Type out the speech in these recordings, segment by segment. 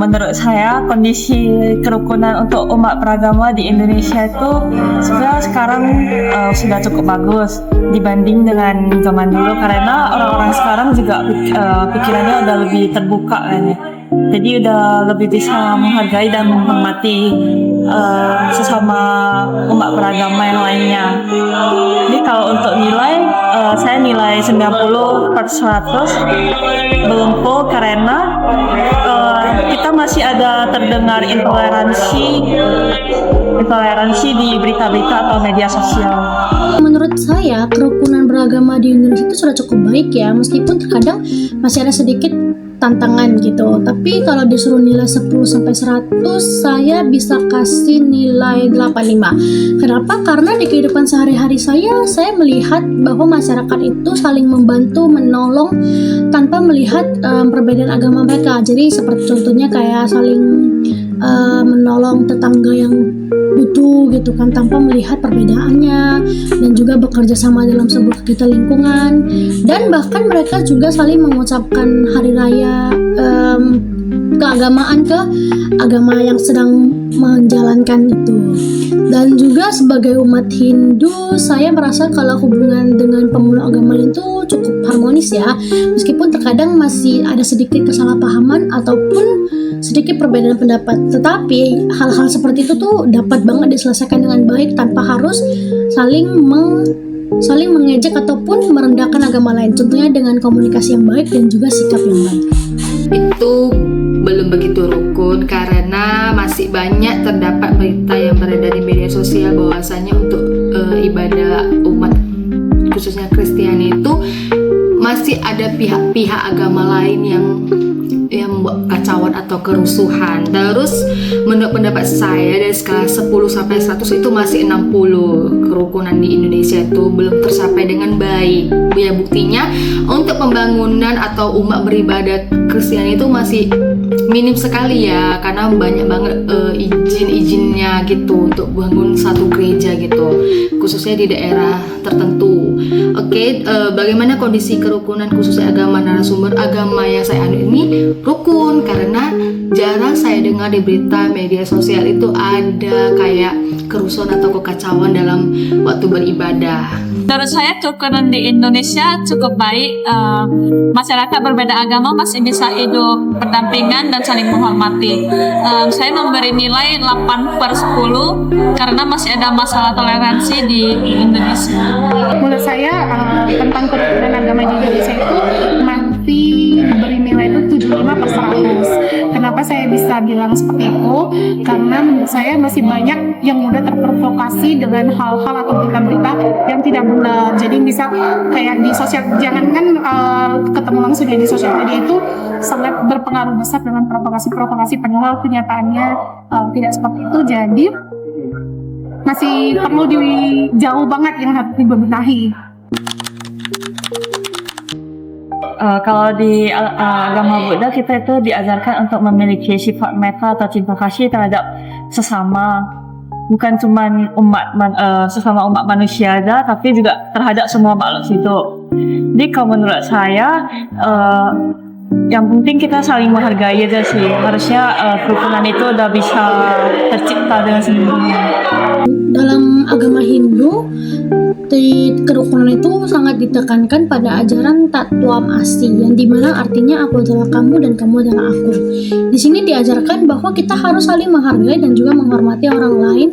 Menurut saya kondisi kerukunan untuk umat beragama di Indonesia itu sebenarnya sekarang sudah cukup bagus dibanding dengan zaman dulu, karena orang-orang sekarang juga pikirannya udah lebih terbuka kan ya. Jadi udah lebih bisa menghargai dan menghormati sesama umat beragama yang lainnya. Jadi kalau untuk nilai, saya nilai 90/100 belum full karena kita masih ada terdengar intoleransi di berita-berita atau media sosial. Menurut saya, kerukunan beragama di Indonesia itu sudah cukup baik ya, meskipun terkadang masih ada sedikit tantangan gitu. Tapi kalau disuruh nilai 10/100, saya bisa kasih nilai 85. Kenapa? Karena di kehidupan sehari-hari saya melihat bahwa masyarakat itu saling membantu, menolong tanpa melihat perbedaan agama mereka. Jadi seperti contohnya kayak saling menolong tetangga yang butuh gitu kan, tanpa melihat perbedaannya, dan juga bekerja sama dalam sebuah kegiatan lingkungan, dan bahkan mereka juga saling mengucapkan hari raya keagamaan ke agama yang sedang menjalankan itu. Dan juga sebagai umat Hindu, saya merasa kalau hubungan dengan pemeluk agama lain itu cukup harmonis ya, meskipun terkadang masih ada sedikit kesalahpahaman ataupun sedikit perbedaan pendapat. Tetapi hal-hal seperti itu tuh dapat banget diselesaikan dengan baik tanpa harus saling mengejek ataupun merendahkan agama lain. Contohnya dengan komunikasi yang baik dan juga sikap yang baik. Itu belum begitu rukun karena masih banyak terdapat berita yang beredar di media sosial bahwasanya untuk ibadah umat khususnya Kristiani itu masih ada pihak-pihak agama lain yang membuat kacauan atau kerusuhan. Terus menurut pendapat saya dari skala 10/100 itu masih 60. Kerukunan di Indonesia itu belum tercapai dengan baik. Ya buktinya untuk pembangunan atau umat beribadah Kristiani itu masih minim sekali ya, karena banyak banget izin-izinnya gitu untuk bangun satu gereja gitu, khususnya di daerah tertentu. Oke, bagaimana kondisi kerukunan khususnya agama narasumber agama yang saya anut ini rukun, karena jarang saya dengar di berita media sosial itu ada kayak kerusuhan atau kekacauan dalam waktu beribadah. Menurut saya kerukunan di Indonesia cukup baik. Masyarakat berbeda agama masih bisa hidup berdampingan dan saling menghormati. Saya memberi nilai 8/10 karena masih ada masalah toleransi di Indonesia. Menurut saya tentang kerukunan agama di Indonesia itu masih beri nilai itu 75/100. Kenapa saya bisa bilang seperti itu? Karena menurut saya masih banyak yang mudah terprovokasi dengan hal-hal atau berita-berita yang tidak benar. Jadi bisa kayak di sosial, jangankan ketemu langsung ya, di sosial media itu sangat berpengaruh besar dengan provokasi-provokasi, padahal kenyataannya tidak seperti itu. Jadi masih perlu jauh banget yang harus dibenahi. Kalau di agama Buddha kita itu diajarkan untuk memiliki sifat metta atau cinta kasih terhadap sesama, bukan cuma sesama umat manusia aja, tapi juga terhadap semua makhluk hidup. Jadi kalau menurut saya yang penting kita saling menghargai aja sih. Harusnya kerukunan itu udah bisa tercipta dengan sendirinya. Dalam agama Hindu, kerukunan itu sangat ditekankan pada ajaran Tattwam Asi, yang dimana artinya aku adalah kamu dan kamu adalah aku. Di sini diajarkan bahwa kita harus saling menghargai dan juga menghormati orang lain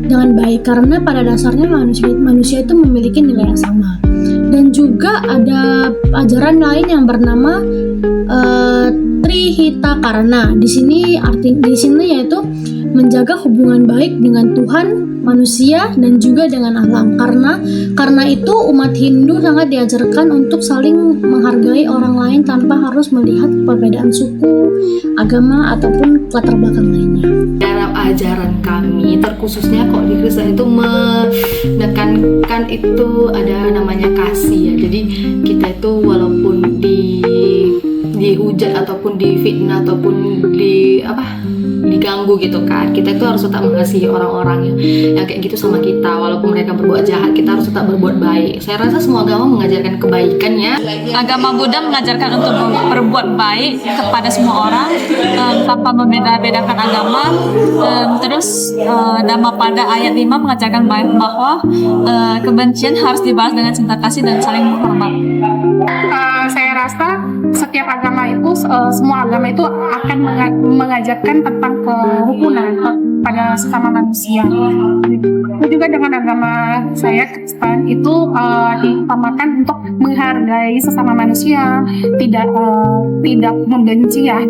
dengan baik, karena pada dasarnya manusia itu memiliki nilai yang sama. Dan juga ada ajaran lain yang bernama Trihita Karana. Di sini yaitu menjaga hubungan baik dengan Tuhan, manusia, dan juga dengan alam. Karena itu umat Hindu sangat diajarkan untuk saling menghargai orang lain tanpa harus melihat perbedaan suku, agama, ataupun latar belakang lainnya. Dalam ajaran kami, terkhususnya kok di Kristen itu menekankan itu ada namanya kasih ya. Jadi kita itu walaupun dihujat ataupun difitnah ataupun diganggu gitu kan. Kita itu harus tetap mengasihi orang-orang yang kayak gitu sama kita, walaupun mereka berbuat jahat, kita harus tetap berbuat baik. Saya rasa semua agama mengajarkan kebaikan ya. Agama Buddha mengajarkan untuk berbuat baik kepada semua orang tanpa membeda-bedakan agama. Terus Dhammapada ayat 5 mengajarkan bahwa kebencian harus dibalas dengan cinta kasih dan saling menghormat. Saya rasa setiap agama itu, semua agama itu akan mengajarkan tentang kerukunan pada sesama manusia. Itu juga dengan agama saya Kristen itu diutamakan untuk menghargai sesama manusia, tidak membenci ya.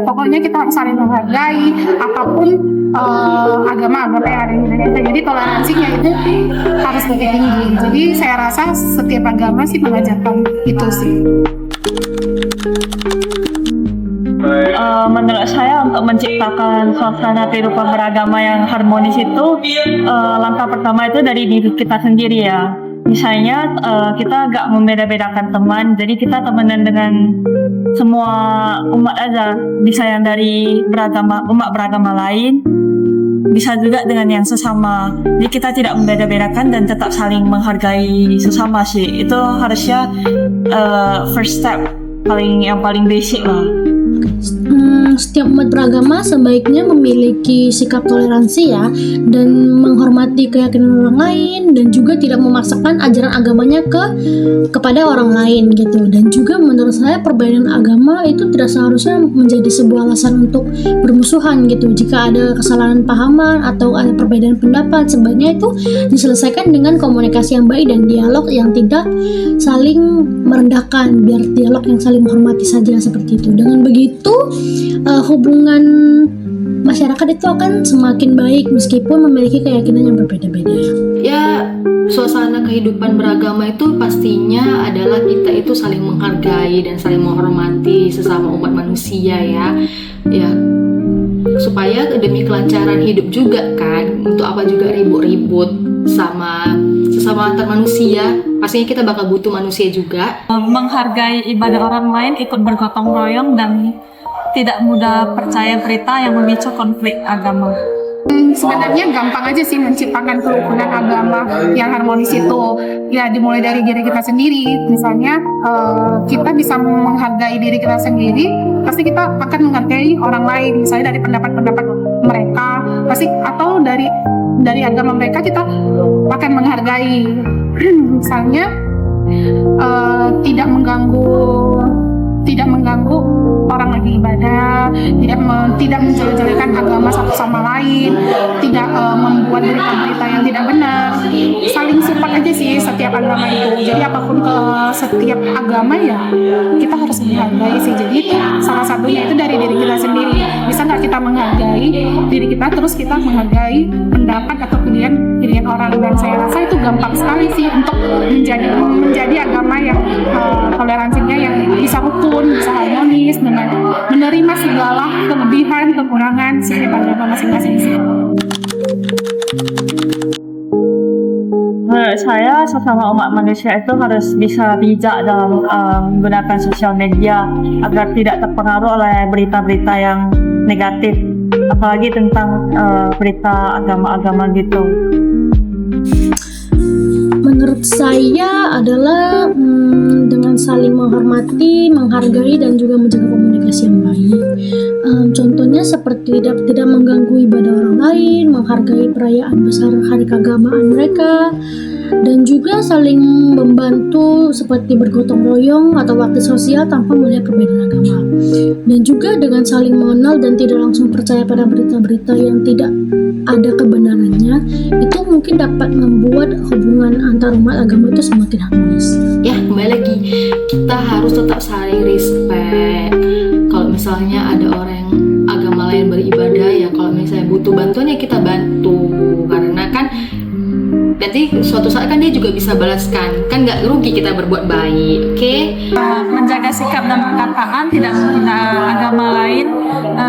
Pokoknya kita harus saling menghargai apapun agama-agama yang ada di Indonesia. Jadi toleransinya itu harus lebih tinggi. Jadi saya rasa setiap agama sih mengajarkan itu sih. Menurut saya untuk menciptakan suasana kehidupan beragama yang harmonis itu langkah pertama itu dari diri kita sendiri ya. Misalnya kita gak membeda-bedakan teman, jadi kita temenan dengan semua umat aja. Bisa yang dari umat beragama lain, bisa juga dengan yang sesama. Jadi kita tidak membeda-bedakan dan tetap saling menghargai sesama sih. Itu harusnya first step yang paling basic lah. Setiap umat beragama sebaiknya memiliki sikap toleransi ya, dan menghormati keyakinan orang lain, dan juga tidak memaksakan ajaran agamanya kepada orang lain gitu. Dan juga menurut saya perbedaan agama itu tidak seharusnya menjadi sebuah alasan untuk bermusuhan gitu. Jika ada kesalahan pahaman atau ada perbedaan pendapat, sebaiknya itu diselesaikan dengan komunikasi yang baik dan dialog yang tidak saling merendahkan, biar dialog yang saling menghormati saja seperti itu. Dengan begitu hubungan masyarakat itu akan semakin baik meskipun memiliki keyakinan yang berbeda-beda. Ya, suasana kehidupan beragama itu pastinya adalah kita itu saling menghargai dan saling menghormati sesama umat manusia ya. Ya, supaya demi kelancaran hidup juga kan. Untuk apa juga ribut-ribut sama sesama antar manusia. Pastinya kita bakal butuh manusia juga. Menghargai ibadah orang lain, ikut bergotong royong, dan tidak mudah percaya berita yang memicu konflik agama. Sebenarnya gampang aja sih menciptakan kerukunan agama yang harmonis itu. Ya dimulai dari diri kita sendiri. Misalnya kita bisa menghargai diri kita sendiri, pasti kita akan menghargai orang lain. Misalnya dari pendapat-pendapat mereka, pasti atau dari agama mereka kita akan menghargai. Misalnya tidak mengganggu orang lagi ibadah, tidak menjelek-jelekan agama satu sama lain, tidak membuat berita-berita yang tidak benar. Saling support aja sih setiap agama itu. Jadi apapun ke setiap agama ya kita harus menghargai sih. Jadi itu salah satunya itu dari diri kita sendiri. Bisa nggak kita menghargai diri kita, terus kita menghargai pendapat atau pilihan orang. Dan saya rasa itu gampang sekali sih untuk menjadi agama yang toleransinya yang bisa rukun, bisa harmonis, dengan menerima segala kelebihan, kekurangan setiap agama masing-masing. Menurut saya sesama umat manusia itu harus bisa bijak dalam menggunakan sosial media agar tidak terpengaruh oleh berita-berita yang negatif, apalagi tentang berita agama-agama gitu. Menurut saya adalah dengan saling menghormati, menghargai, dan juga menjaga komunikasi yang baik. Contohnya seperti tidak mengganggu ibadah orang lain, menghargai perayaan besar hari keagamaan mereka, dan juga saling membantu seperti bergotong royong atau bakti sosial tanpa melihat perbedaan agama. Dan juga dengan saling mengenal dan tidak langsung percaya pada berita-berita yang tidak ada kebenarannya, itu mungkin dapat membuat hubungan antar umat agama itu semakin harmonis. Ya, kembali lagi, kita harus tetap saling respect. Kalau misalnya ada orang yang agama lain beribadah, ya kalau misalnya butuh bantuan ya kita bantu. Karena kan nanti suatu saat kan dia juga bisa balaskan. Kan nggak rugi kita berbuat baik, oke? Menjaga sikap dan perkataan, tidak menghina agama lain,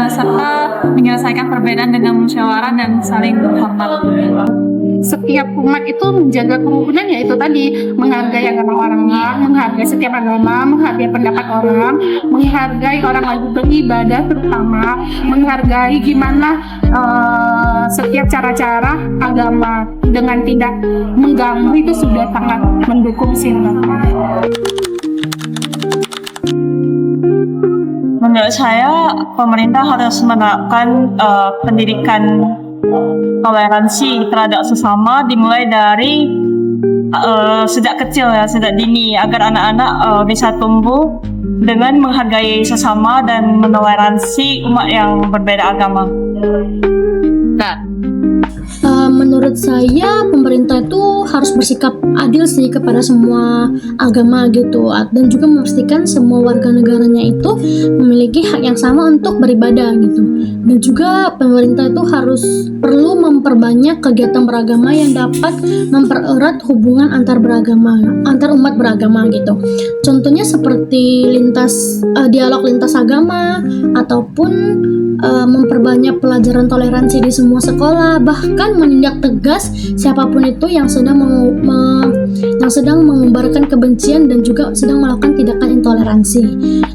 serta menyelesaikan perbedaan dengan musyawarah dan saling menghormati. setiap umat itu menjaga kerukunan, yaitu tadi menghargai agama orang, menghargai setiap agama, menghargai pendapat orang, menghargai orang lagi beribadah, terutama menghargai gimana setiap cara-cara agama dengan tidak mengganggu, itu sudah sangat mendukung sih. Menurut saya, pemerintah harus menerapkan pendidikan toleransi terhadap sesama dimulai dari sejak kecil ya, sejak dini, agar anak-anak bisa tumbuh dengan menghargai sesama dan menoleransi umat yang berbeda agama. Menurut saya pemerintah itu harus bersikap adil sih kepada semua agama gitu, dan juga memastikan semua warga negaranya itu memiliki hak yang sama untuk beribadah gitu. Dan juga pemerintah itu harus perlu memperbanyak kegiatan beragama yang dapat mempererat hubungan antar umat beragama gitu. Contohnya seperti dialog lintas agama, ataupun memperbanyak pelajaran toleransi di semua sekolah, bahkan menindak tegas siapapun itu yang sedang mengubarkan kebencian dan juga sedang melakukan tindakan intoleransi.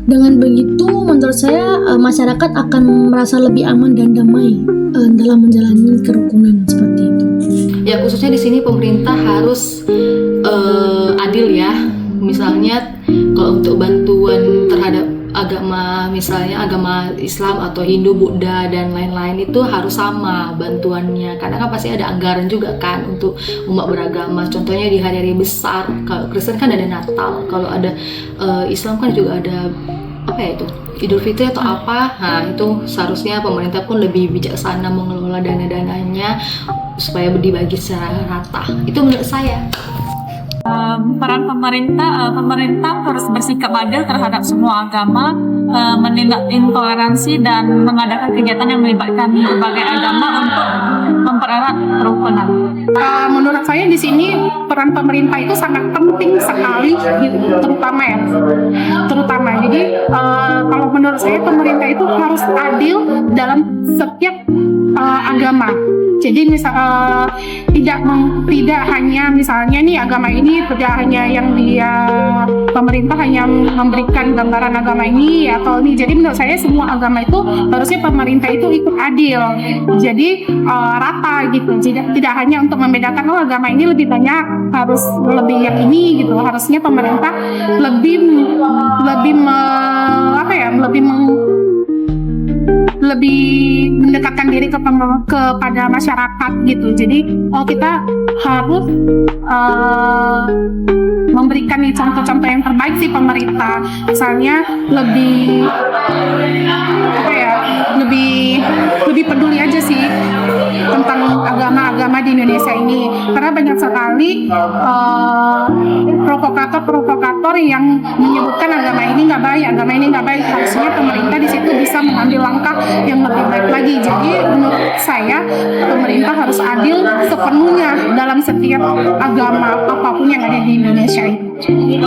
Dengan begitu, menurut saya masyarakat akan merasa lebih aman dan damai dalam menjalani kerukunan seperti itu. Ya, khususnya di sini pemerintah harus adil ya. Misalnya kalau untuk bantuan terhadap agama, misalnya agama Islam atau Hindu, Buddha dan lain-lain, itu harus sama bantuannya, karena kan pasti ada anggaran juga kan untuk umat beragama. Contohnya di hari-hari besar, kalau Kristen kan ada Natal, kalau ada Islam kan juga ada itu Idul Fitri atau apa. Nah, itu seharusnya pemerintah pun lebih bijaksana mengelola dana-dananya supaya dibagi secara rata. Itu menurut saya. Peran pemerintah harus bersikap adil terhadap semua agama, menindak intoleransi dan mengadakan kegiatan yang melibatkan berbagai agama untuk mempererat kerukunan. Menurut saya di sini peran pemerintah itu sangat penting sekali, terutama. Jadi kalau menurut saya pemerintah itu harus adil dalam setiap agama. Jadi tidak hanya misalnya nih agama ini tidak hanya yang pemerintah hanya memberikan gambaran agama ini atau ini. Jadi menurut saya semua agama itu harusnya pemerintah itu ikut adil. Jadi rata gitu. Tidak hanya untuk membedakan agama ini lebih banyak, harus lebih yang ini gitu. Harusnya pemerintah lebih mendekatkan diri kepada masyarakat gitu. Jadi kita harus memberikan contoh-contoh yang terbaik sih pemerintah. Misalnya lebih peduli aja sih tentang agama-agama di Indonesia ini, karena banyak sekali provokator yang menyebutkan agama ini nggak baik. Harusnya pemerintah di situ bisa mengambil langkah yang lebih baik lagi. Jadi menurut saya pemerintah harus adil sepenuhnya dalam setiap agama apapun yang ada di Indonesia ini.